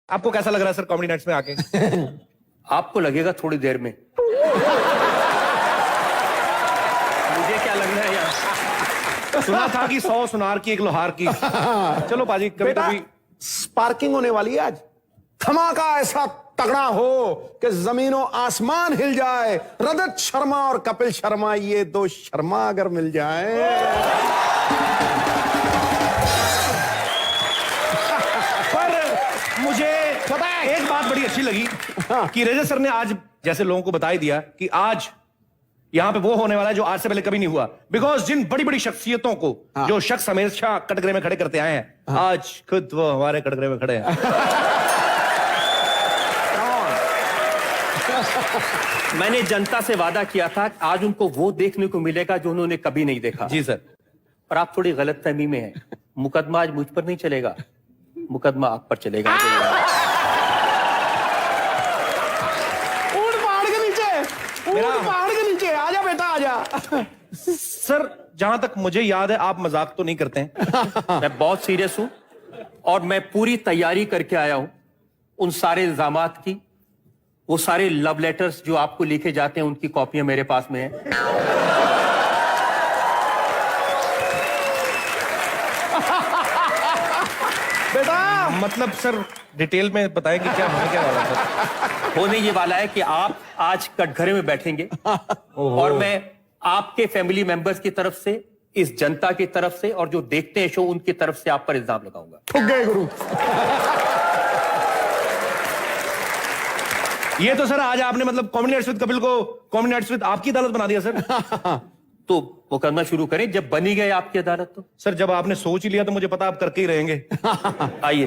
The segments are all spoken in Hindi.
आपको कैसा लग रहा है सर कॉमेडी नाइट्स में आके? आपको लगेगा थोड़ी देर में, मुझे क्या लग रहा है यार। सुना था कि 100 सुनार की एक लोहार की। चलो बाजी कभी कभी स्पार्किंग होने वाली है आज। धमाका ऐसा तगड़ा हो कि जमीनों आसमान हिल जाए। रजत शर्मा और कपिल शर्मा, ये दो शर्मा अगर मिल जाए। पर मुझे एक बात बड़ी अच्छी लगी कि रजत सर ने आज जैसे लोगों को बता ही दिया कि आज यहां पे वो होने वाला है जो आज से पहले कभी नहीं हुआ। बिकॉज जिन बड़ी बड़ी शख्सियतों को जो शख्स हमेशा कटघरे में खड़े करते आए हैं, आज खुद वो हमारे कटघरे में खड़े हैं। मैंने जनता से वादा किया था कि आज उनको वो देखने को मिलेगा जो उन्होंने कभी नहीं देखा। जी सर। पर आप थोड़ी गलतफहमी में हैं। मुकदमा आज मुझ पर नहीं चलेगा, मुकदमा आप पर चलेगा। ऊंट पहाड़ के नीचे, ऊंट पहाड़ के नीचे। आजा बेटा आजा। सर जहां तक मुझे याद है आप मजाक तो नहीं करते हैं। मैं बहुत सीरियस हूं और मैं पूरी तैयारी करके आया हूं उन सारे इल्जामात की। वो सारे लव लेटर्स जो आपको लिखे जाते हैं उनकी कॉपियां मेरे पास में है। बेटा मतलब सर डिटेल में बताएं कि क्या होने क्या वाला सर? होने ये वाला है कि आप आज कटघरे में बैठेंगे और मैं आपके फैमिली मेंबर्स की तरफ से, इस जनता की तरफ से और जो देखते हैं शो उनकी तरफ से आप पर इल्जाम लगाऊंगा। ठुक गए गुरु। ये तो सर आज आपने मतलब कॉमेडी नाइट्स विद कपिल को कॉमेडी नाइट्स विद आपकी अदालत बना दिया सर। तो मुकदमा शुरू करें, जब बनी गए आपकी अदालत तो। सर जब आपने सोच ही लिया तो मुझे पता आप करके ही रहेंगे। आइए।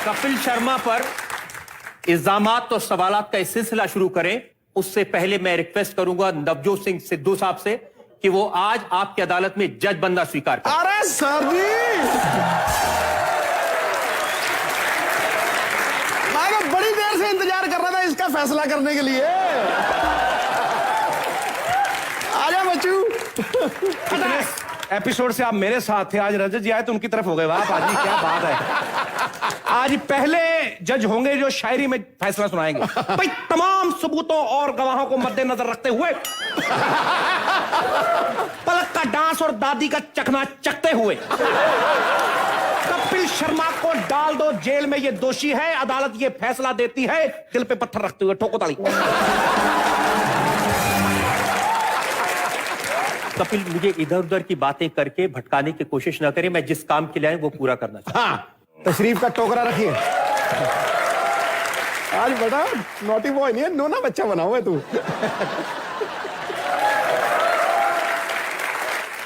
कपिल शर्मा पर इल्जामात और सवालात का सिलसिला शुरू करें उससे पहले मैं रिक्वेस्ट करूंगा नवजोत सिंह सिद्धू साहब से कि वो आज आपकी अदालत में जज बनना स्वीकार करें। अरे सर जी, मैं तो बड़ी देर से इंतजार कर रहा था इसका फैसला करने के लिए। आजा बच्चू। एपिसोड से आप मेरे साथ थे, आज रजत जी आए तो उनकी तरफ हो गए। वाह पाजी क्या बात है। आज पहले जज होंगे जो शायरी में फैसला सुनाएंगे। भाई तमाम सबूतों और गवाहों को मद्देनजर रखते हुए, पलक का डांस और दादी का चखना चखते हुए कपिल शर्मा को डाल दो जेल में, ये दोषी है। अदालत ये फैसला देती है दिल पे पत्थर रखते हुए। ठोको ताली। कपिल मुझे इधर उधर की बातें करके भटकाने की कोशिश न करें। मैं जिस काम के लिए आया वो पूरा करना चाहता हूं। हाँ, तशरीफ का टोकरा रखिए। आज बेटा नोटी बॉय नहीं है, नोना बच्चा बना हुआ है तू।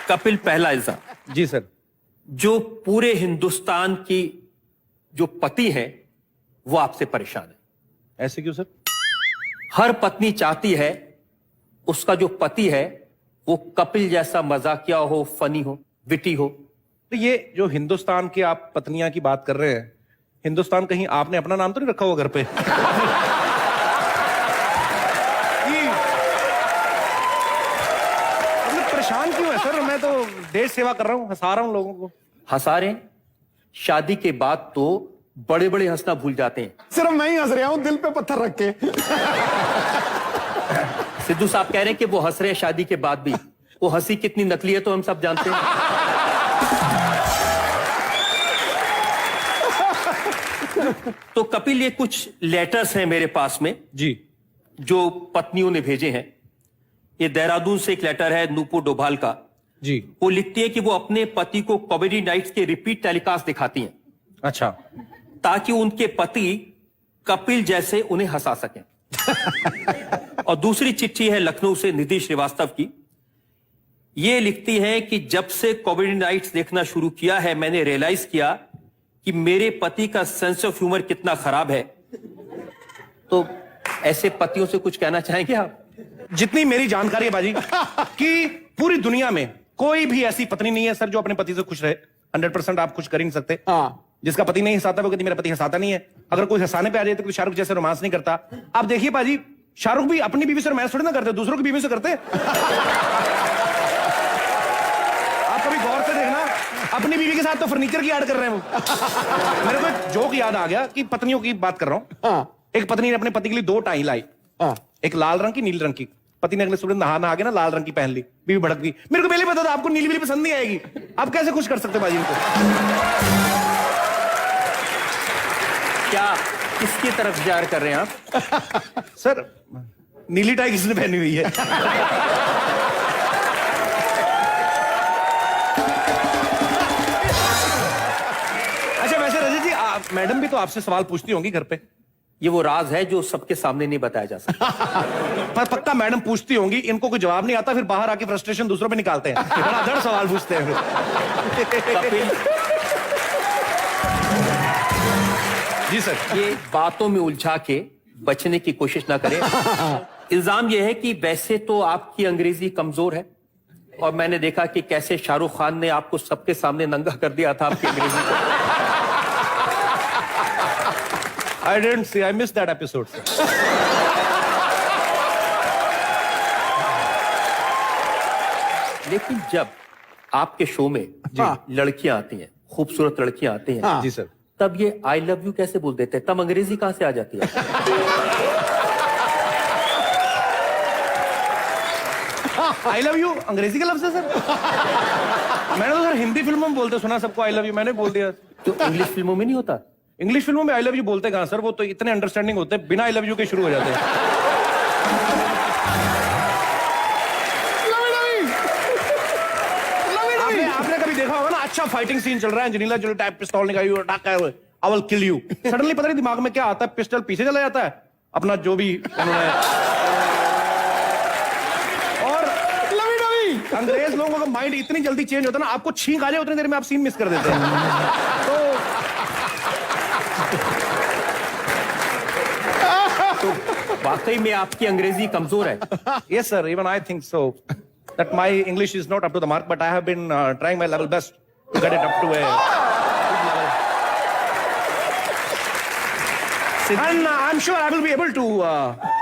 कपिल पहला इल्जाम। जी सर। जो पूरे हिंदुस्तान की जो पति है वो आपसे परेशान है। ऐसे क्यों सर? हर पत्नी चाहती है उसका जो पति है वो कपिल जैसा मजाकिया हो, फनी हो, विटी हो। तो ये जो हिंदुस्तान की आप पत्नियां की बात कर रहे हैं, हिंदुस्तान कहीं आपने अपना नाम तो नहीं रखा हुआ घर पे? मतलब परेशान क्यों है सर? मैं तो देश सेवा कर रहा हूं, हंसा रहा हूं लोगों को। हंसा रहे हैं? शादी के बाद तो बड़े बड़े हंसना भूल जाते हैं। सिर्फ मैं ही हंस रहा हूं दिल पे पत्थर रख के। सिद्धू साहब कह रहे हैं कि वो हंस रहे हैं शादी के बाद भी। वो हंसी कितनी नकली है तो हम सब जानते हैं। तो कपिल ये कुछ लेटर्स हैं मेरे पास में जी, जो पत्नियों ने भेजे हैं। ये देहरादून से एक लेटर है नूपुर डोभाल का। जी। वो लिखती है कि वो अपने पति को कॉमेडी नाइट्स के रिपीट टेलीकास्ट दिखाती हैं। अच्छा। ताकि उनके पति कपिल जैसे उन्हें हंसा सकें। और दूसरी चिट्ठी है लखनऊ से निधि श्रीवास्तव की। ये लिखती है कि जब से कॉमेडी नाइट्स देखना शुरू किया है मैंने रियलाइज किया कि मेरे पति का सेंस ऑफ ह्यूमर कितना खराब है। तो ऐसे पतियों से कुछ कहना चाहेंगे आप? जितनी मेरी जानकारी है बाजी कि पूरी दुनिया में कोई भी ऐसी पत्नी नहीं है सर जो अपने पति से खुश रहे। 100% आप खुश कर ही नहीं सकते। हाँ। जिसका पति नहीं हंसाता वो कहती मेरा पति हंसाता नहीं है। अगर कोई हंसाने पे आ जाए तो कोई शाहरुख जैसे रोमांस नहीं करता। आप देखिए पाजी, शाहरुख भी अपनी बीवी से रोमांस थोड़ी ना करते, दूसरों की बीवी से करते। आप कभी गौर से देखना, अपनी बीवी के साथ तो फर्नीचर की ऐड कर रहे हैं वो। मेरे को एक जोक याद आ गया कि पत्नियों की बात कर रहा हूं। एक पत्नी ने अपने पति के लिए 2 टाई लाई, एक लाल रंग की, नीले रंग की। पति ने अगले सुबह नहा के ना लाल रंग की पहन ली, बीवी भड़क गई। मेरे को पहले पता था आपको नीली पसंद नहीं आएगी। आप कैसे खुश कर सकते बाजी इनको? क्या किसकी तरफ जार कर रहे हैं आप? सर नीली टाई किसने पहनी हुई है? अच्छा वैसे रजत जी, मैडम भी तो आपसे सवाल पूछती होंगी घर पे। ये वो राज है जो सबके सामने नहीं बताया जा सकता। पर पक्का मैडम पूछती होंगी, इनको कोई जवाब नहीं आता, फिर बाहर आके फ्रस्ट्रेशन दूसरों पे निकालते हैं। धड़ाधड़ सवाल पूछते हैं फिर। कपिल जी सर। ये बातों में उलझा के बचने की कोशिश ना करें। इल्जाम यह है कि वैसे तो आपकी अंग्रेजी कमजोर है, और मैंने देखा कि कैसे शाहरुख खान ने आपको सबके सामने नंगा कर दिया था आपकी अंग्रेजी को। I didn't see. I missed that episode, sir. लेकिन जब आपके शो में लड़कियां आती हैं, खूबसूरत लड़कियां आती हैं, जी सर, तब ये आई लव यू कैसे बोल देते हैं? तब अंग्रेजी कहां से आ जाती है? आई लव यू अंग्रेजी का लफ्ज है सर? मैंने तो सर हिंदी फिल्मों में बोलते सुना सबको आई लव यू, मैंने बोल दिया। तो इंग्लिश फिल्मों में नहीं होता? इंग्लिश फिल्मों में आई लव यू बोलते कहां सर? वो तो इतने अंडरस्टैंडिंग होते हैं, बिना आई लव यू के शुरू हो जाते हैं। आपने कभी देखा होगा ना, अच्छा फाइटिंग सीन चल रहा है, अंजनीला जो टाइप पिस्तौल निकाली हुई, I will kill you. Suddenly पता नहीं दिमाग में क्या आता है, पिस्टल पीछे चला जाता है अपना, जो भी उन्होंने। और अंग्रेज लोगों का माइंड इतनी जल्दी चेंज होता है ना, आपको छींक आ जाए उतनी देर में आप सीन मिस कर देते हैं। तो वाकई में आपकी अंग्रेजी कमजोर है। Yes sir, even I think so, that my English is not up to the mark, but I have been trying my level best to get it up to a good level. And I'm sure I will be able to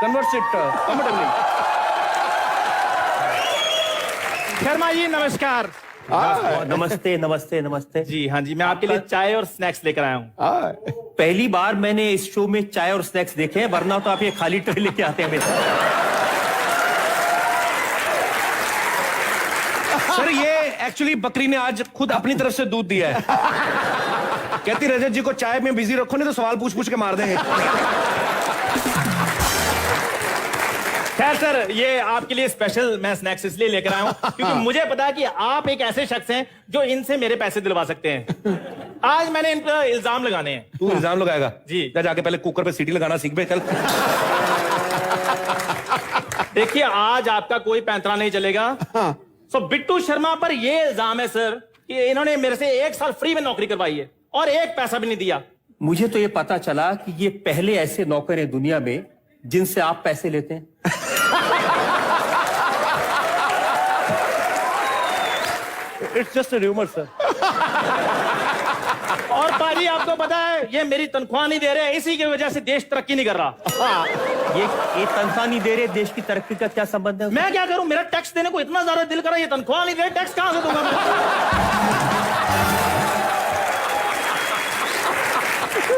converse it comfortably. Sharma ji नमस्कार। नमस्ते नमस्ते नमस्ते जी हाँ जी, मैं आपके लिए चाय और स्नैक्स लेकर आया हूँ। पहली बार मैंने इस शो में चाय और स्नैक्स देखे हैं, वरना तो आप ये खाली ट्रे लेके आते हैं हमेशा। सर ये एक्चुअली बकरी ने आज खुद अपनी तरफ से दूध दिया है। कहती रजत जी को चाय में बिजी रखो, नहीं तो सवाल पूछ पूछ के मार देंगे। खैर सर, ये आपके लिए स्पेशल मैं स्नैक्स इसलिए लेकर आया हूँ क्योंकि मुझे पता है कि आप एक ऐसे शख्स हैं जो इनसे मेरे पैसे दिलवा सकते हैं। आज मैंने इन पर इल्जाम लगाने हैं। तू इल्जाम लगाएगा? जी। जाके पहले कुकर पे सीटी लगाना सीख बे, चल। देखिए आज आपका कोई पैंतरा नहीं चलेगा। सो बिट्टू शर्मा पर यह इल्जाम है सर कि इन्होंने मेरे से 1 साल फ्री में नौकरी करवाई है और 1 पैसा भी नहीं दिया। मुझे तो ये पता चला कि ये पहले ऐसे नौकर हैं दुनिया में जिनसे आप पैसे लेते हैं। It's just a rumour sir. और पाजी आपको पता है ये मेरी तनख्वाह नहीं दे रहे, इसी की वजह से देश तरक्की नहीं कर रहा। ये तनख्वाह नहीं दे रहे, देश की तरक्की का क्या संबंध है? मैं क्या करूं, मेरा टैक्स देने को इतना ज्यादा दिल कर रहा है, ये तनख्वाह नहीं दे रहे, टैक्स कहां से दूंगा मैं?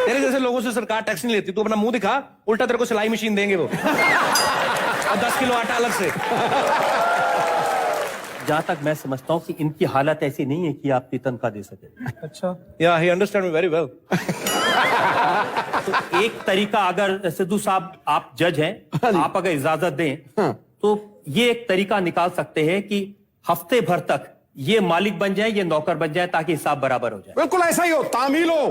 तेरे जैसे लोगों से सरकार टैक्स नहीं लेती, तू अपना मुंह दिखा, उल्टा तेरे को सिलाई मशीन देंगे वो और 10 किलो आटा अलग से। जहां तक मैं समझता हूं कि इनकी हालत ऐसी नहीं है कि आपकी तनख्वाह दे सके। अच्छा, या ही अंडरस्टैंड मी वेरी वेल। तो एक तरीका, अगर सिद्धू साहब आप जज हैं, आप अगर इजाजत दें तो ये एक तरीका निकाल सकते हैं कि हफ्ते भर तक ये मालिक बन जाए, ये नौकर बन जाए, ताकि हिसाब बराबर हो जाए। बिल्कुल ऐसा ही हो, तामील हो।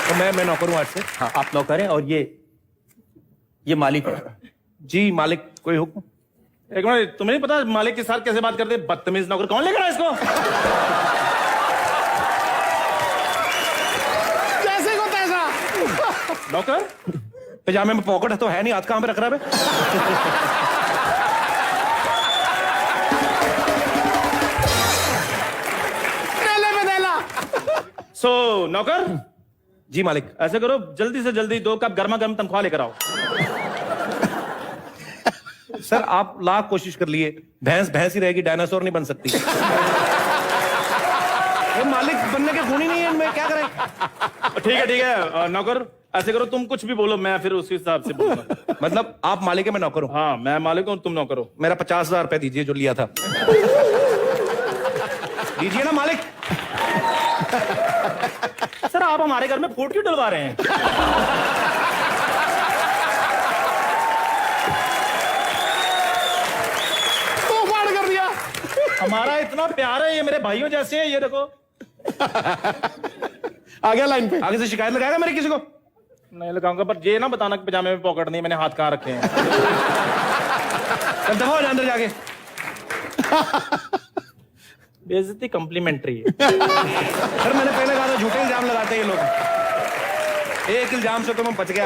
तो मैं नौकर हूं आज से। हाँ, आप नौकर हैं और ये मालिक है। जी मालिक, कोई हुक्म? एक मिनट, तुम्हें नहीं पता मालिक के साथ कैसे बात करते? बदतमीज नौकर, कौन लेकर आया इसको? जैसे को तैसा। नौकर पजामे में पॉकेट है तो है नहीं, हाथ कहां पे रख रहा है? सो नौकर, जी मालिक। ऐसे करो, जल्दी से जल्दी 2 कप गर्मा गर्म तनख्वाह लेकर आओ। सर आप लाख कोशिश कर लिए, भैंस भैंस ही रहेगी, डायनासोर नहीं बन सकती। ये मालिक बनने के गुण ही नहीं है इनमें, क्या करें। ठीक है नौकर, ऐसे करो, तुम कुछ भी बोलो, मैं फिर उसी हिसाब से बोलूंगा। मतलब आप मालिक है, मैं नौकर हूं। हाँ, मैं मालिक हूं, तुम नौकर हो। मेरा 50,000 रुपए दीजिए जो लिया था। दीजिए ना मालिक। सर आप हमारे घर में फूट क्यों डलवा रहे हैं? तो फाड़ कर दिया। हमारा इतना प्यार है, ये मेरे भाइयों जैसे हैं, ये देखो। आ गया लाइन पे। आगे से शिकायत लगाएगा मेरे किसी को? नहीं लगाऊंगा, पर ये ना बताना कि पजामे में पॉकेट नहीं, मैंने हाथ कहाँ रखे हैं। दफा हो जा अंदर जाके। बेइज्जती कम्प्लीमेंट्री है। सर मैंने पहले कहा था झूठे इल्जाम लगाते हैं ये लोग। एक इल्जाम से तो मैं बच गया।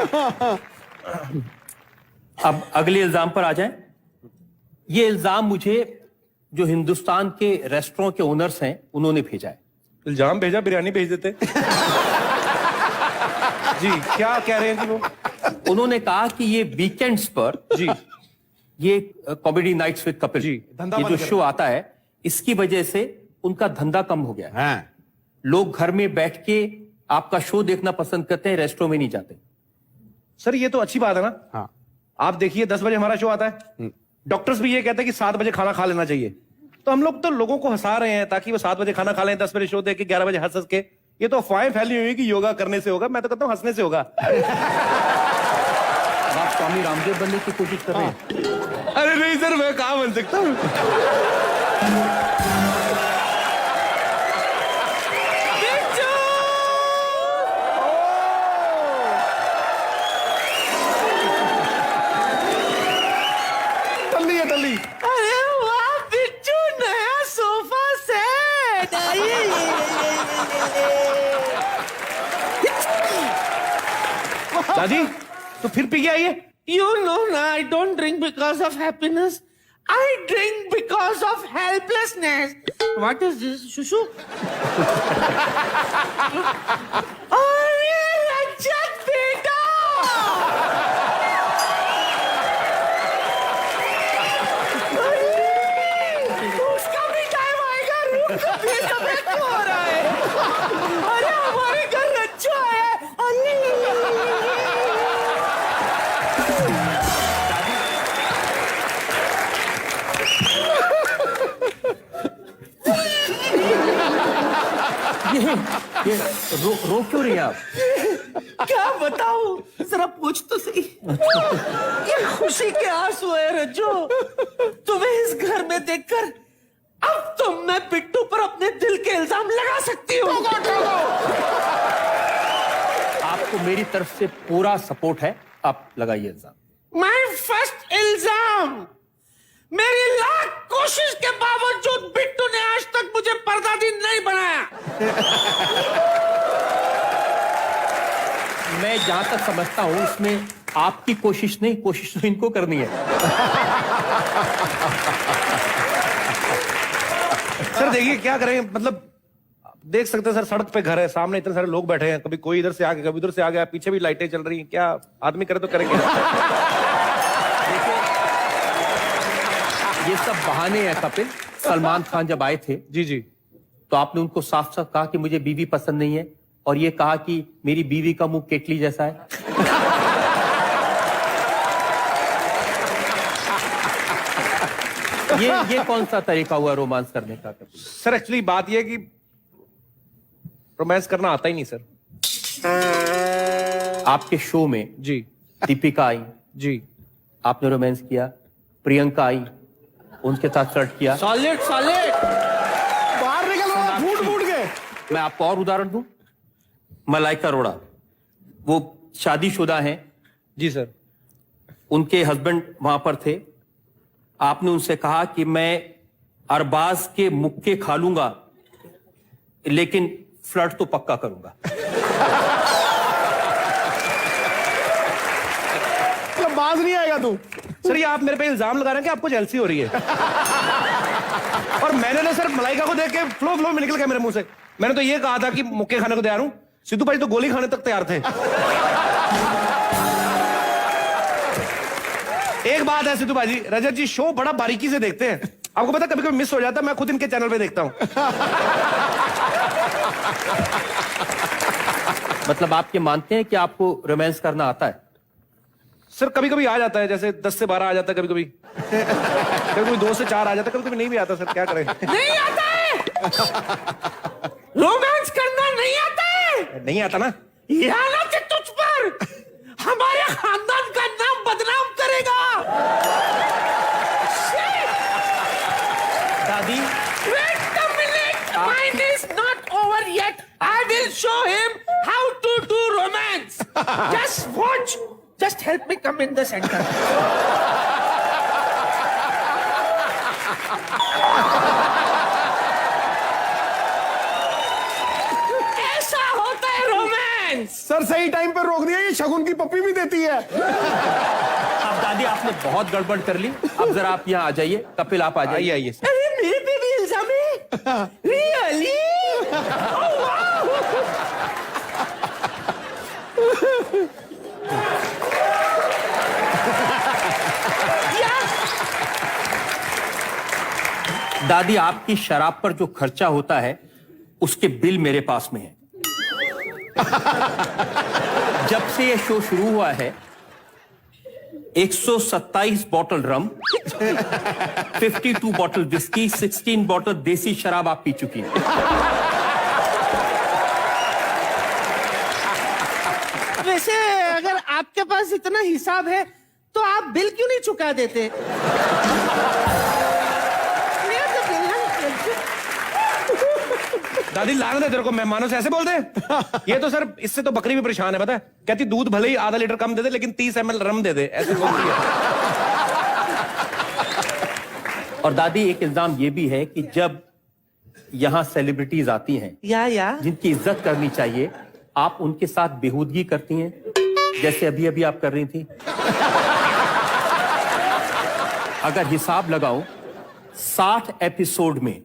अब अगले इल्जाम पर आ जाएं। ये इल्जाम मुझे जो हिंदुस्तान के रेस्टोरेंट के ओनर्स हैं उन्होंने भेजा है। इल्जाम भेजा, बिरयानी भेज देते। जी क्या कह रहे हैं जी वो? उन्होंने कहा कि ये वीकेंड्स पर जी ये comedy nights with Kapil ji, धंधा ये बंद जो कर शो आता है, इसकी वजह से उनका धंधा कम हो गया है। हाँ। लोग घर में बैठ के आपका शो देखना पसंद करते हैं, रेस्टोरेंट में नहीं जाते। सर ये तो अच्छी बात है ना। हाँ। आप देखिए 10 बजे हमारा शो आता है, डॉक्टर्स भी ये कहते हैं कि 7 बजे खाना खा लेना चाहिए। तो हम लोग तो लोगों को हंसा रहे हैं ताकि वो 7 बजे खाना खा लें, 10 बजे शो देख के 11 बजे हंस हंस के। ये तो अफवाहें फैली हुई कि योगा करने से होगा, मैं तो कहता हूँ हंसने से होगा। आप स्वामी रामदेव बनने की कोशिश कर रहे हैं? अरे नहीं सर, मैं कहाँ बन सकता हूँ। टल्ली है टल्ली। अरे वाह बिच्छू, नया सोफा सेट। दादी तो फिर पी के आई है? You know ना, I don't drink because of happiness. I drink because of helplessness. What is this, Shushu? अरे रजत बेटा, उसका भी टाइम आएगा। रूम का भी समय क्यों हो रहा है? अरे हमारे घर रज्जू आया है। ये रो क्यों रही हैं आप? क्या बताऊं, जरा पूछ तो सही। ये खुशी के आंसू है रज्जू, तुम्हें इस घर में देखकर। अब तो मैं बिट्टू पर अपने दिल के इल्जाम लगा सकती हूँ। आपको मेरी तरफ से पूरा सपोर्ट है, आप लगाइए इल्जाम। माय फर्स्ट इल्जाम, मेरी लाख कोशिश के बावजूद बिट्टू ने आज तक मुझे पर्दादी नहीं बनाया। मैं जहां तक समझता हूं इसमें आपकी कोशिश नहीं, कोशिश तो इनको करनी है। सर देखिए क्या करें, मतलब देख सकते हैं सर, सड़क पे घर है, सामने इतने सारे लोग बैठे हैं, कभी कोई इधर से आ गया, कभी उधर से आ गया, पीछे भी लाइटें चल रही हैं, क्या आदमी करे तो करेंगे। ये सब बहाने हैं कपिल। सलमान खान जब आए थे जी जी, तो आपने उनको साफ साफ कहा कि मुझे बीवी पसंद नहीं है, और ये कहा कि मेरी बीवी का मुंह केटली जैसा है। ये कौन सा तरीका हुआ रोमांस करने का कपिल? सर एक्चुअली बात यह है कि रोमांस करना आता ही नहीं सर। आपके शो में जी दीपिका आई, जी, आपने रोमांस किया। प्रियंका आई, उनके साथ फ्लर्ट किया। Solid solid. बाहर निकल रहा, फूट फूट के। मैं आपको और उदाहरण दूं, मलाइका अरोड़ा, वो शादीशुदा हैं, जी सर, उनके हस्बैंड वहां पर थे। आपने उनसे कहा कि मैं अरबाज के मुक्के खा लूंगा, लेकिन फ्लर्ट तो पक्का करूंगा। मतलब बाज नहीं आएगा तू। सर ये आप मेरे पे इल्जाम लगा रहे हैं कि आपको जेलसी हो रही है। और मैंने ना सर मलाइका को देख के फ्लो फ्लो में निकल गया मेरे मुंह से। मैंने तो ये कहा था कि मुक्के खाने को तैयार हूं। सिद्धू भाई तो गोली खाने तक तैयार थे। एक बात है सिद्धू भाई, रजत जी शो बड़ा बारीकी से देखते हैं। आपको पता कभी कभी मिस हो जाता है, मैं खुद इनके चैनल पे देखता हूं। मतलब आप ये मानते हैं कि आपको रोमांस करना आता है? सर कभी कभी आ जाता है, जैसे 10 से 12 आ जाता है, कभी कभी कभी कभी 2 से 4 आ जाता है, कभी कभी नहीं भी आता। सर क्या करें। नहीं आता है। रोमांस करना नहीं आता है। नहीं आता ना। ये हालत तुझ पर हमारे खानदान का नाम बदनाम करेगा। दादी Wait a minute, mine is not over yet. I will show him how to do romance. Just watch. Just help me come in the center. ऐसा होता है रोमांस। सर सही टाइम पर रोक दिया, ये शगुन की पप्पी भी देती है। अब दादी आपने बहुत गड़बड़ कर ली। अब जरा आप यहाँ आ जाइए। कपिल आप आ जाइए। आइए आइए। अरे मेरे पे भी इल्जाम है। रियली? दादी आपकी शराब पर जो खर्चा होता है उसके बिल मेरे पास में है। जब से ये शो शुरू हुआ है 127 बॉटल रम, 52 बॉटल विस्की, 16 बॉटल देसी शराब आप पी चुकी हैं। वैसे अगर आपके पास इतना हिसाब है तो आप बिल क्यों नहीं चुका देते? दादी लाना दे तेरे को, मेहमानों से ऐसे बोलते हैं? ये तो सर इससे तो बकरी भी परेशान है, पता है। कहती दूध भले ही आधा लीटर कम दे दे लेकिन 30 ml रम दे दे, ऐसे बोलती है। और दादी एक इल्जाम ये भी है कि जब यहां सेलिब्रिटीज आती हैं या जिनकी इज्जत करनी चाहिए, आप उनके साथ बेहूदगी करती हैं, जैसे अभी अभी आप कर रही थी। अगर हिसाब लगाऊं 60 एपिसोड में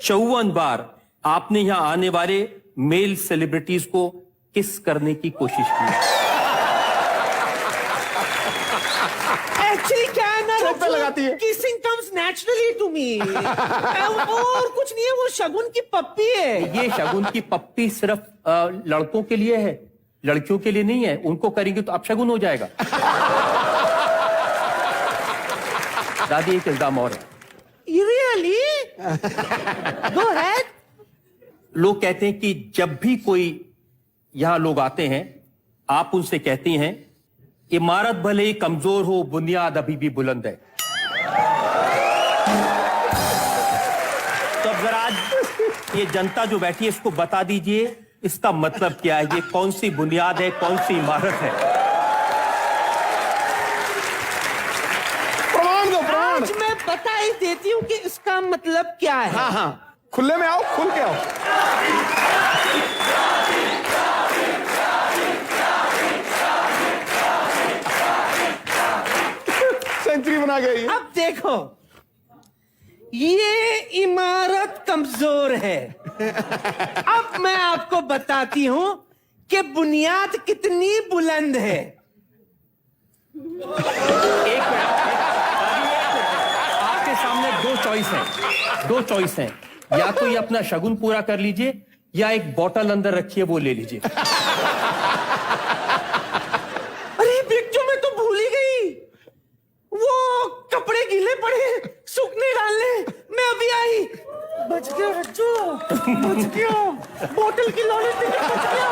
54 बार आपने यहां आने वाले मेल सेलिब्रिटीज को किस करने की कोशिश की। एक्चुअली क्या है ना, चोट पे लगाती है। Kissing comes naturally to me. और कुछ नहीं है, वो शगुन की पप्पी है। ये शगुन की पप्पी सिर्फ लड़कों के लिए है, लड़कियों के लिए नहीं है। उनको करेंगे तो अपशगुन हो जाएगा। दादी एक इल्जाम और है। रियली? Go ahead. लोग कहते हैं कि जब भी कोई यहां लोग आते हैं आप उनसे कहती हैं इमारत भले ही कमजोर हो, बुनियाद अभी भी बुलंद है। तो अब जरा आज ये जनता जो बैठी है इसको बता दीजिए इसका मतलब क्या है, ये कौन सी बुनियाद है, कौन सी इमारत है। प्रमाण दो, प्रमाण। आज मैं बता ही देती हूँ कि इसका मतलब क्या है। हाँ हाँ, खुले में आओ, खुल के आओ। सेंचुरी बना गई। अब देखो, ये इमारत कमजोर है। अब मैं आपको बताती हूं कि बुनियाद कितनी बुलंद है। एक मिनट, आपके सामने दो चॉइस हैं। या तो ये अपना शगुन पूरा कर लीजिए या एक बोतल अंदर रखिए वो ले लीजिए। अरे बिट्टू, मैं तो भूल ही गई, वो कपड़े गीले पड़े सूखने डालने। मैं अभी आई। बच गया रज्जू, बच गया। बोतल की लॉलेज देकर बच गया।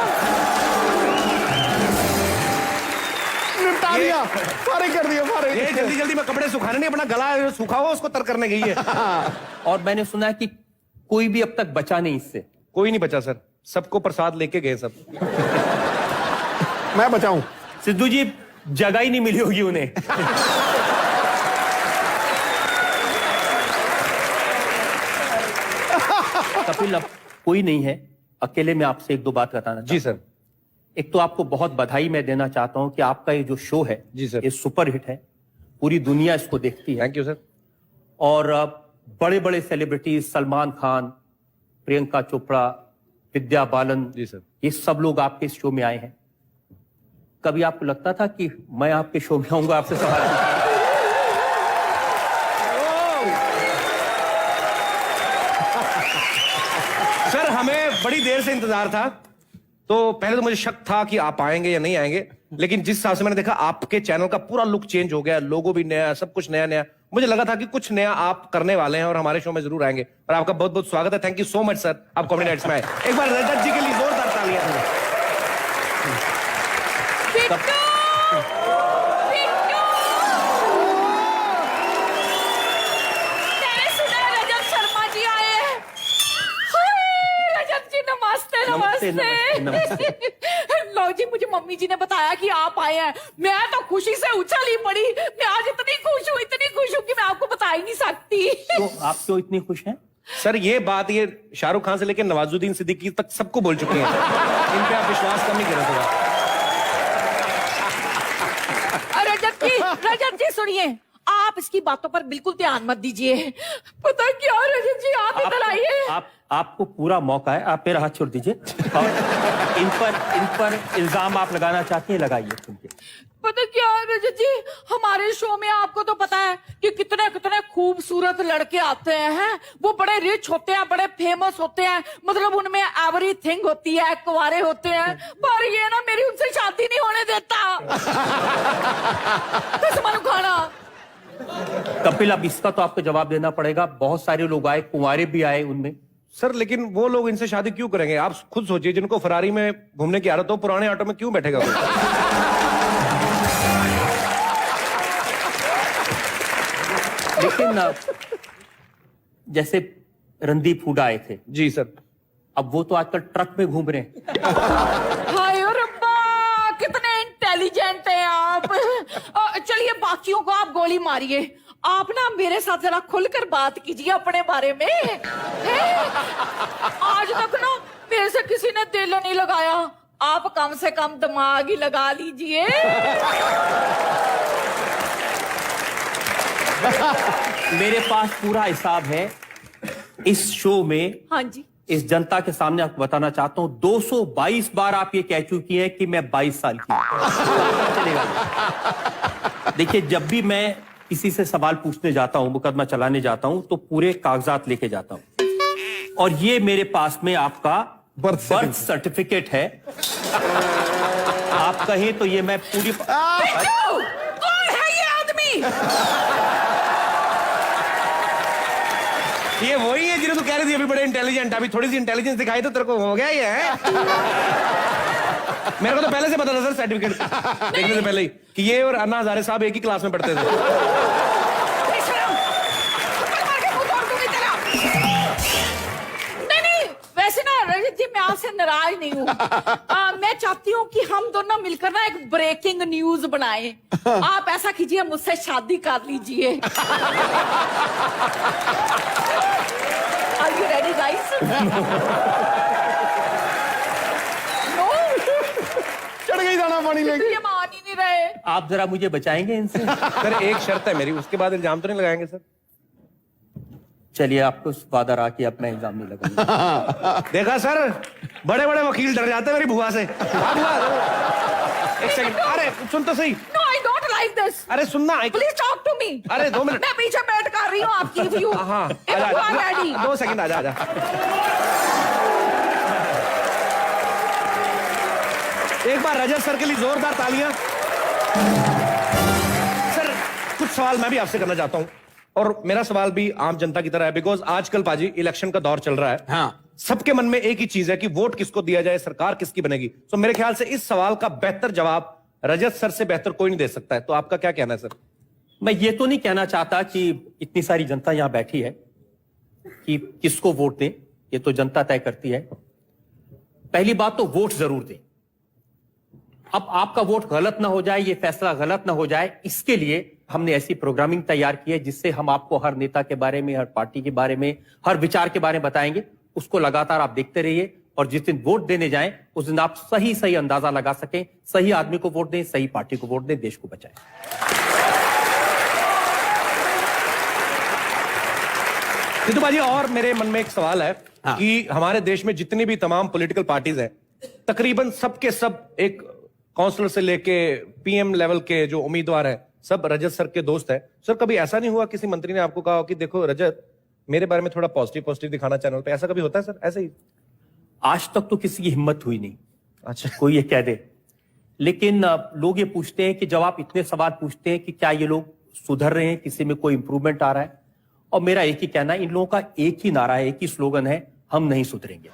निपटा दिया, फारिग कर दिया, फारिग। ये जल्दी जल्दी में कपड़े सुखाने नहीं, अपना गला सूखा हुआ उसको तर करने गई है। और मैंने सुना है कि कोई भी अब तक बचा नहीं इससे। कोई नहीं बचा सर, सबको प्रसाद लेके गए सब। मैं बचाऊं? सिद्धू जी जगह ही नहीं मिली होगी उन्हें। कपिल अब कोई नहीं है, अकेले में आपसे एक दो बात बताना जी सर। एक तो आपको बहुत बधाई मैं देना चाहता हूं कि आपका ये जो शो है जी सर, ये सुपर हिट है, पूरी दुनिया इसको देखती है। Thank you sir. और बड़े बड़े सेलिब्रिटीज सलमान खान, प्रियंका चोपड़ा, विद्या बालन, जी सर। ये सब लोग आपके इस शो में आए हैं। कभी आपको लगता था कि मैं आपके शो में आऊंगा आपसे सवाल पूछूंगा? सर हमें बड़ी देर से इंतजार था, तो पहले तो मुझे शक था कि आप आएंगे या नहीं आएंगे, लेकिन जिस हिसाब से मैंने देखा आपके चैनल का पूरा लुक चेंज हो गया, लोगो भी नया, सब कुछ नया नया, मुझे लगा था कि कुछ नया आप करने वाले हैं और हमारे शो में जरूर आएंगे। और आपका बहुत बहुत स्वागत है। Thank you so much sir, आप कॉमेडी नाइट्स में आए। एक बार रजत जी के लिए जोरदार तालियां। मैंने सुना है रजत शर्मा जी आए हैं। हाय, रजत जी नमस्ते नमस्ते, नमस्ते, नमस्ते। लो जी, मुझे मम्मी जी ने बताया कि आप आए हैं। मैं तो खुशी से उछल ही पड़ी। मैं आज इतनी खुश हूँ कि मैं आपको बता ही नहीं सकती। तो आप क्यों इतनी खुश हैं? सर ये बात ये शाहरुख खान से लेकर नवाजुद्दीन सिद्दीकी तक सबको बोल चुके हैं। इन पे आप विश्वास कम नहीं करें थोड़ा। रजत जी सुनिए, आप इसकी बातों पर बिल्कुल ध्यान मत दीजिए। पता क्या रजत जी, आप इधर आइए। आपको पूरा मौका है, आप मेरा हाथ छोड़ दीजिए और इन पर इल्जाम आप लगाना चाहती हैं, लगाइए। पता क्या रजत जी, हमारे शो में आपको तो पता है कि कितने कितने खूबसूरत लड़के आते हैं। वो बड़े रिच होते हैं, बड़े फेमस होते हैं, मतलब उनमें एवरीथिंग होती है, कुंवारे होते हैं। पर ये ना मेरी उनसे शादी नहीं होने देता। कसम खाना। कपिल, अब इसका तो आपको जवाब देना पड़ेगा। बहुत सारे लोग आए, कुंवारे भी आए उनमें। सर लेकिन वो लोग इनसे शादी क्यों करेंगे? आप खुद सोचिए, जिनको फरारी में घूमने की आदत हो, पुराने ऑटो में क्यों बैठेगा कोई? लेकिन जैसे रणदीप हुडा आए थे। जी सर। अब वो तो आजकल ट्रक में घूम रहे हैं। हाय रब्बा, कितने इंटेलिजेंट हैं आप। चलिए बाकियों को आप गोली मारिए, आप ना मेरे साथ जरा खुलकर बात कीजिए अपने बारे में। आज तक ना मेरे से किसी ने दिल नहीं लगाया, आप कम से कम दिमाग ही लगा लीजिए। मेरे पास पूरा हिसाब है इस शो में। हाँ जी। इस जनता के सामने आपको बताना चाहता हूं, 222 बार आप ये कह चुकी हैं कि मैं 22 साल की हूं। चलेगा। देखिए, जब भी मैं किसी से सवाल पूछने जाता हूं, मुकदमा चलाने जाता हूं, तो पूरे कागजात लेके जाता हूं। और ये मेरे पास में आपका बर्थ सर्टिफिकेट है। आप कहें तो ये मैं पूरी कौन है ये आदमी? ये वही है जिन्हें तू कह रही थी अभी बड़े इंटेलिजेंट, अभी थोड़ी सी इंटेलिजेंस दिखाई तो तेरे को हो गया ये है। मेरे को तो पहले से पता था सर, सर्टिफिकेट देखने से पहले ही, कि ये और अन्ना हजारे साहब एक ही क्लास में पढ़ते थे। नहीं, वैसे ना रजत जी, मैं आपसे नाराज नहीं हूँ। मैं चाहती हूँ कि हम दोनों मिलकर ना एक ब्रेकिंग न्यूज बनाएं। आप ऐसा कीजिए, मुझसे शादी कर लीजिए। Are you ready, guys? No? चढ़ गई दाना पानी लेके। ये मान ही नहीं रहे। आप जरा मुझे बचाएंगे इनसे? सर एक शर्त है मेरी, उसके बाद इल्जाम तो नहीं लगाएंगे सर? चलिए, आपको वादा रहा कि अब मैं इल्जाम नहीं लगाऊंगा। देखा सर, बड़े बड़े वकील डर जाते हैं मेरी बुआ से। हाँ, बुआ, एक सेकंड, अरे सुन तो सही। No, I don't like this. अरे सुनना। Please talk to me. अरे 2 मिनट। मैं पीछे बैठ कर रही हूँ आपकी व्यू। हाँ, If you are ready. 2 second, आजा आजा। एक बार रजत सर के लिए जोरदार तालियां। सर कुछ सवाल मैं भी आपसे करना चाहता हूं, और मेरा सवाल भी आम जनता की तरह है, बिकॉज आजकल पाजी इलेक्शन का दौर चल रहा है। हाँ। सबके मन में एक ही चीज है कि वोट किसको दिया जाए, सरकार किसकी बनेगी। तो मेरे ख्याल से इस सवाल का बेहतर जवाब रजत सर से बेहतर कोई नहीं दे सकता है। तो आपका क्या कहना है सर? मैं ये तो नहीं कहना चाहता कि इतनी सारी जनता यहां बैठी है कि किसको वोट दें, ये तो जनता तय करती है। पहली बात तो वोट जरूर दें। अब आपका वोट गलत ना हो जाए, ये फैसला गलत ना हो जाए, इसके लिए हमने ऐसी प्रोग्रामिंग तैयार की है जिससे हम आपको हर नेता के बारे में, हर पार्टी के बारे में, हर विचार के बारे में बताएंगे। उसको लगातार आप देखते रहिए, और जिस दिन वोट देने जाएं उस दिन आप सही सही अंदाजा लगा सकें, सही आदमी को वोट दें, सही पार्टी को वोट दें, देश को बचाएं। सिद्धू बाजी, और मेरे मन में एक सवाल है कि हमारे देश में जितनी भी तमाम पॉलिटिकल पार्टीज हैं, तकरीबन सबके सब एक काउंसलर से लेके पीएम लेवल के जो उम्मीदवार हैं, सब रजत सर के दोस्त हैं। सर, कभी ऐसा नहीं हुआ किसी मंत्री ने आपको कहा हो कि देखो रजत, मेरे बारे में थोड़ा पॉजिटिव दिखाना चैनल पे? ऐसा कभी होता है सर? ऐसे ही आज तक तो किसी की हिम्मत हुई नहीं। अच्छा, कोई ये कह दे। लेकिन लोग ये पूछते हैं कि जब आप इतने सवाल पूछते हैं कि क्या ये लोग सुधर रहे हैं, किसी में कोई इंप्रूवमेंट आ रहा है, और मेरा एक ही कहना है, इन लोगों का एक ही नारा है, एक ही स्लोगन है, हम नहीं सुधरेंगे।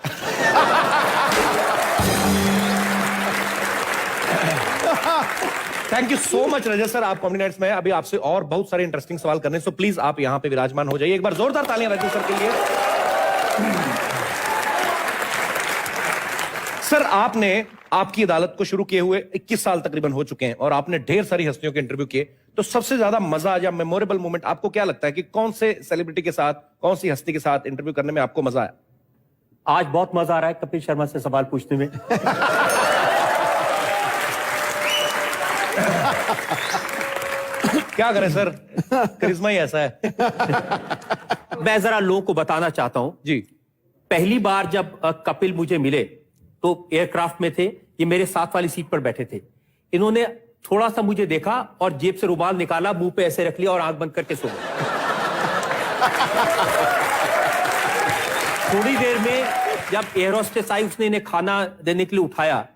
Thank you so much Rajat sir, आप कॉमेडी नाइट्स में हैं। अभी आपसे और बहुत सारे इंटरेस्टिंग सवाल करने, सो प्लीज आप यहां पे विराजमान हो जाइए। एक बार जोरदार तालियां रजत सर के लिए। सर, आपने आपकी अदालत को शुरू किए हुए 21 साल तकरीबन हो चुके हैं और आपने ढेर सारी हस्तियों के इंटरव्यू किए, तो सबसे ज्यादा मजा या मेमोरेबल मोमेंट आपको क्या लगता है कि कौन से सेलिब्रिटी के साथ, कौन सी हस्ती के साथ इंटरव्यू करने में आपको मजा आया? आज बहुत मजा आ रहा है कपिल शर्मा से सवाल पूछने में। क्या करें सर, करिश्मा ही ऐसा है। मैं जरा लोगों को बताना चाहता हूं जी। पहली बार जब कपिल मुझे मिले तो एयरक्राफ्ट में थे, ये मेरे साथ वाली सीट पर बैठे थे। इन्होंने थोड़ा सा मुझे देखा और जेब से रुमाल निकाला, मुंह पे ऐसे रख लिया और आंख बंद करके सो गए। थोड़ी देर में जब एयर होस्टेस आई, उसने इन्हें खाना देने के लिए उठाया,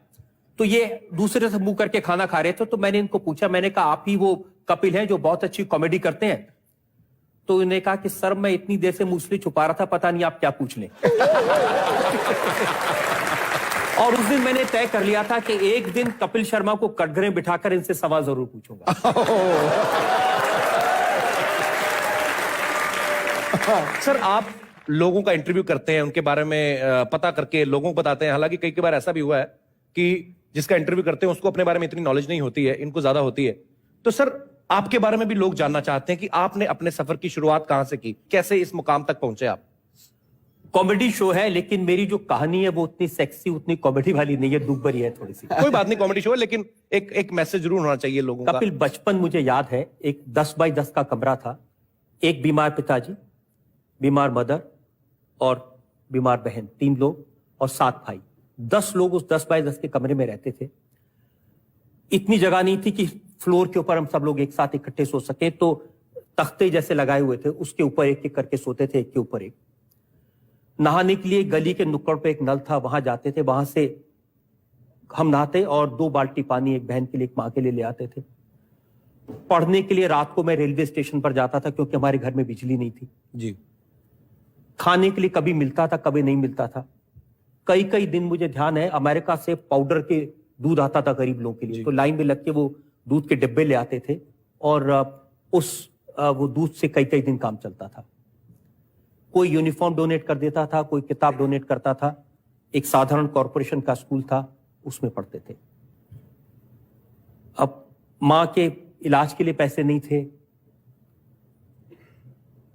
तो ये दूसरे से मुंह करके खाना खा रहे थे। तो मैंने इनको पूछा, मैंने कहा आप ही वो कपिल हैं जो बहुत अच्छी कॉमेडी करते हैं? तो इन्होंने कहा कि सर मैं इतनी देर से मूसली छुपा रहा था, पता नहीं आप क्या पूछ लें। और उस दिन मैंने तय कर लिया था कि एक दिन कपिल शर्मा को कटघरे बिठाकर इनसे सवाल जरूर पूछूंगा। सर, आप लोगों का इंटरव्यू करते हैं, उनके बारे में पता करके लोगों को बताते हैं। हालांकि कई बार ऐसा भी हुआ है कि जिसका इंटरव्यू करते हैं उसको अपने बारे में इतनी नॉलेज नहीं होती है, इनको ज्यादा होती है। तो सर, आपके बारे में भी लोग जानना चाहते हैं कि आपने अपने सफर की शुरुआत कहां से की, कैसे इस मुकाम तक पहुंचे आप? कॉमेडी शो है, लेकिन मेरी जो कहानी है वो उतनी सेक्सी, उतनी कॉमेडी वाली नहीं है, दुख भरी है थोड़ी सी। कोई बात नहीं, कॉमेडी शो है, लेकिन एक मैसेज जरूर होना चाहिए लोगों का। कपिल, बचपन मुझे याद है, एक 10 बाई 10 का कमरा था, एक बीमार पिताजी, बीमार मदर और बीमार बहन, 3 लोग और 7 भाई। 10 लोग उस 10 बाई 10 के कमरे में रहते थे। इतनी जगह नहीं थी कि फ्लोर के ऊपर हम सब लोग एक साथ इकट्ठे सो सके, तो तख्ते जैसे लगाए हुए थे, उसके ऊपर एक एक करके सोते थे, एक के ऊपर एक। नहाने के लिए गली के नुक्कड़ पे एक नल था, वहां जाते थे, वहां से हम नहाते और 2 बाल्टी पानी एक बहन के लिए, एक मां के लिए ले आते थे। पढ़ने के लिए रात को मैं रेलवे स्टेशन पर जाता था, क्योंकि हमारे घर में बिजली नहीं थी जी। खाने के लिए कभी मिलता था, कभी नहीं मिलता था। कई कई दिन मुझे ध्यान है, अमेरिका से पाउडर के दूध आता था गरीब लोगों के लिए, तो लाइन में लग के वो दूध के डिब्बे ले आते थे और वो दूध से कई कई दिन काम चलता था। कोई यूनिफॉर्म डोनेट कर देता था, कोई किताब डोनेट करता था। एक साधारण कॉरपोरेशन का स्कूल था, उसमें पढ़ते थे। अब मां के इलाज के लिए पैसे नहीं थे,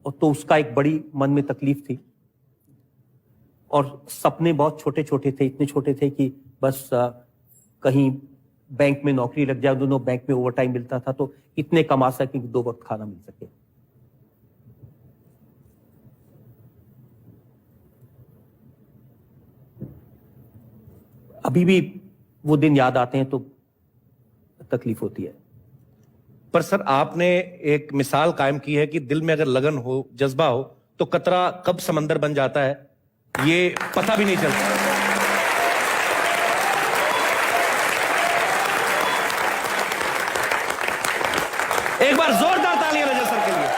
और तो उसका एक बड़ी मन में तकलीफ थी, और सपने बहुत छोटे छोटे थे, इतने छोटे थे कि बस कहीं बैंक में नौकरी लग जाए, दोनों बैंक में ओवर टाइम मिलता था, तो इतने कमा सके कि 2 वक्त खाना मिल सके। अभी भी वो दिन याद आते हैं तो तकलीफ होती है। पर सर, आपने एक मिसाल कायम की है कि दिल में अगर लगन हो, जज्बा हो, तो कतरा कब समंदर बन जाता है ये पता भी नहीं चलता। एक बार जोरदार तालियां रजत सर के लिए।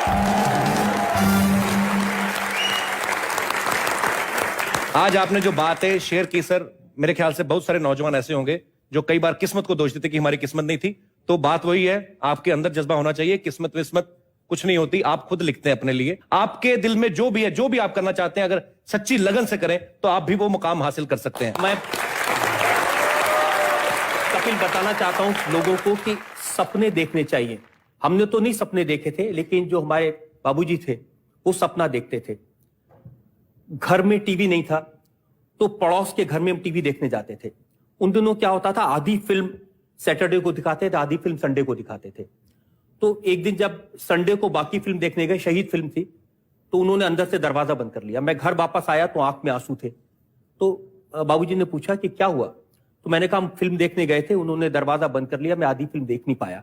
आज आपने जो बातें शेयर की सर, मेरे ख्याल से बहुत सारे नौजवान ऐसे होंगे जो कई बार किस्मत को दोष देते कि हमारी किस्मत नहीं थी। तो बात वही है, आपके अंदर जज्बा होना चाहिए। किस्मत विस्मत कुछ नहीं होती, आप खुद लिखते हैं अपने लिए। आपके दिल में जो भी है, जो भी आप करना चाहते हैं, अगर सच्ची लगन से करें तो आप भी वो मुकाम हासिल कर सकते हैं। मैं कपिल बताना चाहता हूं लोगों को कि सपने देखने चाहिए। हमने तो नहीं सपने देखे थे, लेकिन जो हमारे बाबूजी थे वो सपना देखते थे। घर में टीवी नहीं था, तो पड़ोस के घर में हम टीवी देखने जाते थे। उन दिनों क्या होता था, आधी फिल्म सैटरडे को दिखाते थे, आधी फिल्म संडे को दिखाते थे। तो एक दिन जब संडे को बाकी फिल्म देखने गए, शहीद फिल्म थी, तो उन्होंने अंदर से दरवाजा बंद कर लिया। मैं घर वापस आया तो आंख में आंसू थे। तो बाबूजी ने पूछा कि क्या हुआ, तो मैंने कहा हम फिल्म देखने गए थे, उन्होंने दरवाजा बंद कर लिया, मैं आधी फिल्म देख नहीं पाया।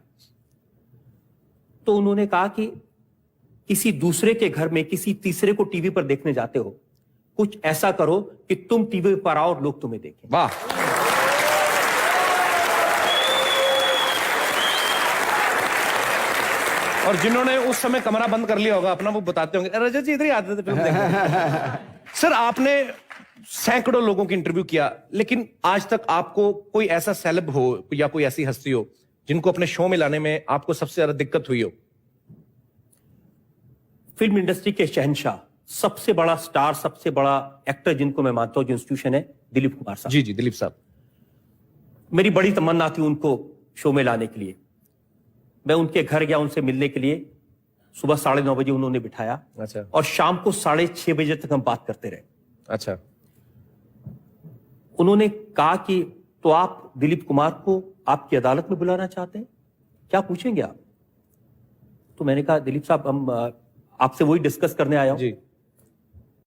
तो उन्होंने कहा कि किसी दूसरे के घर में किसी तीसरे को टीवी पर देखने जाते हो, कुछ ऐसा करो कि तुम टीवी पर आओ और लोग तुम्हें देखें। वाह। और जिन्होंने उस समय कमरा बंद कर लिया होगा अपना, वो बताते होंगे रजत जी इधर ही आते थे फिल्म देखने। सर आपने सैकड़ों लोगों की इंटरव्यू किया, लेकिन आज तक आपको कोई ऐसा सेलेब हो या कोई ऐसी हस्ती हो जिनको अपने शो में लाने में आपको सबसे ज्यादा दिक्कत हुई हो? फिल्म इंडस्ट्री के शहंशाह, सबसे बड़ा स्टार, सबसे बड़ा एक्टर जिनको मैं मानता हूं जो इंस्टीट्यूशन है, दिलीप कुमार साहब। जी जी, दिलीप साहब। मेरी बड़ी तमन्ना थी उनको शो में लाने के लिए। मैं उनके घर गया उनसे मिलने के लिए। सुबह 9:30 बजे उन्होंने बिठाया। अच्छा। और शाम को 6:30 बजे तक हम बात करते रहे। अच्छा। उन्होंने कहा कि तो आप दिलीप कुमार को आपकी अदालत में बुलाना चाहते हैं, क्या पूछेंगे आप? तो मैंने कहा दिलीप साहब हम आपसे वही डिस्कस करने आया हूं जी।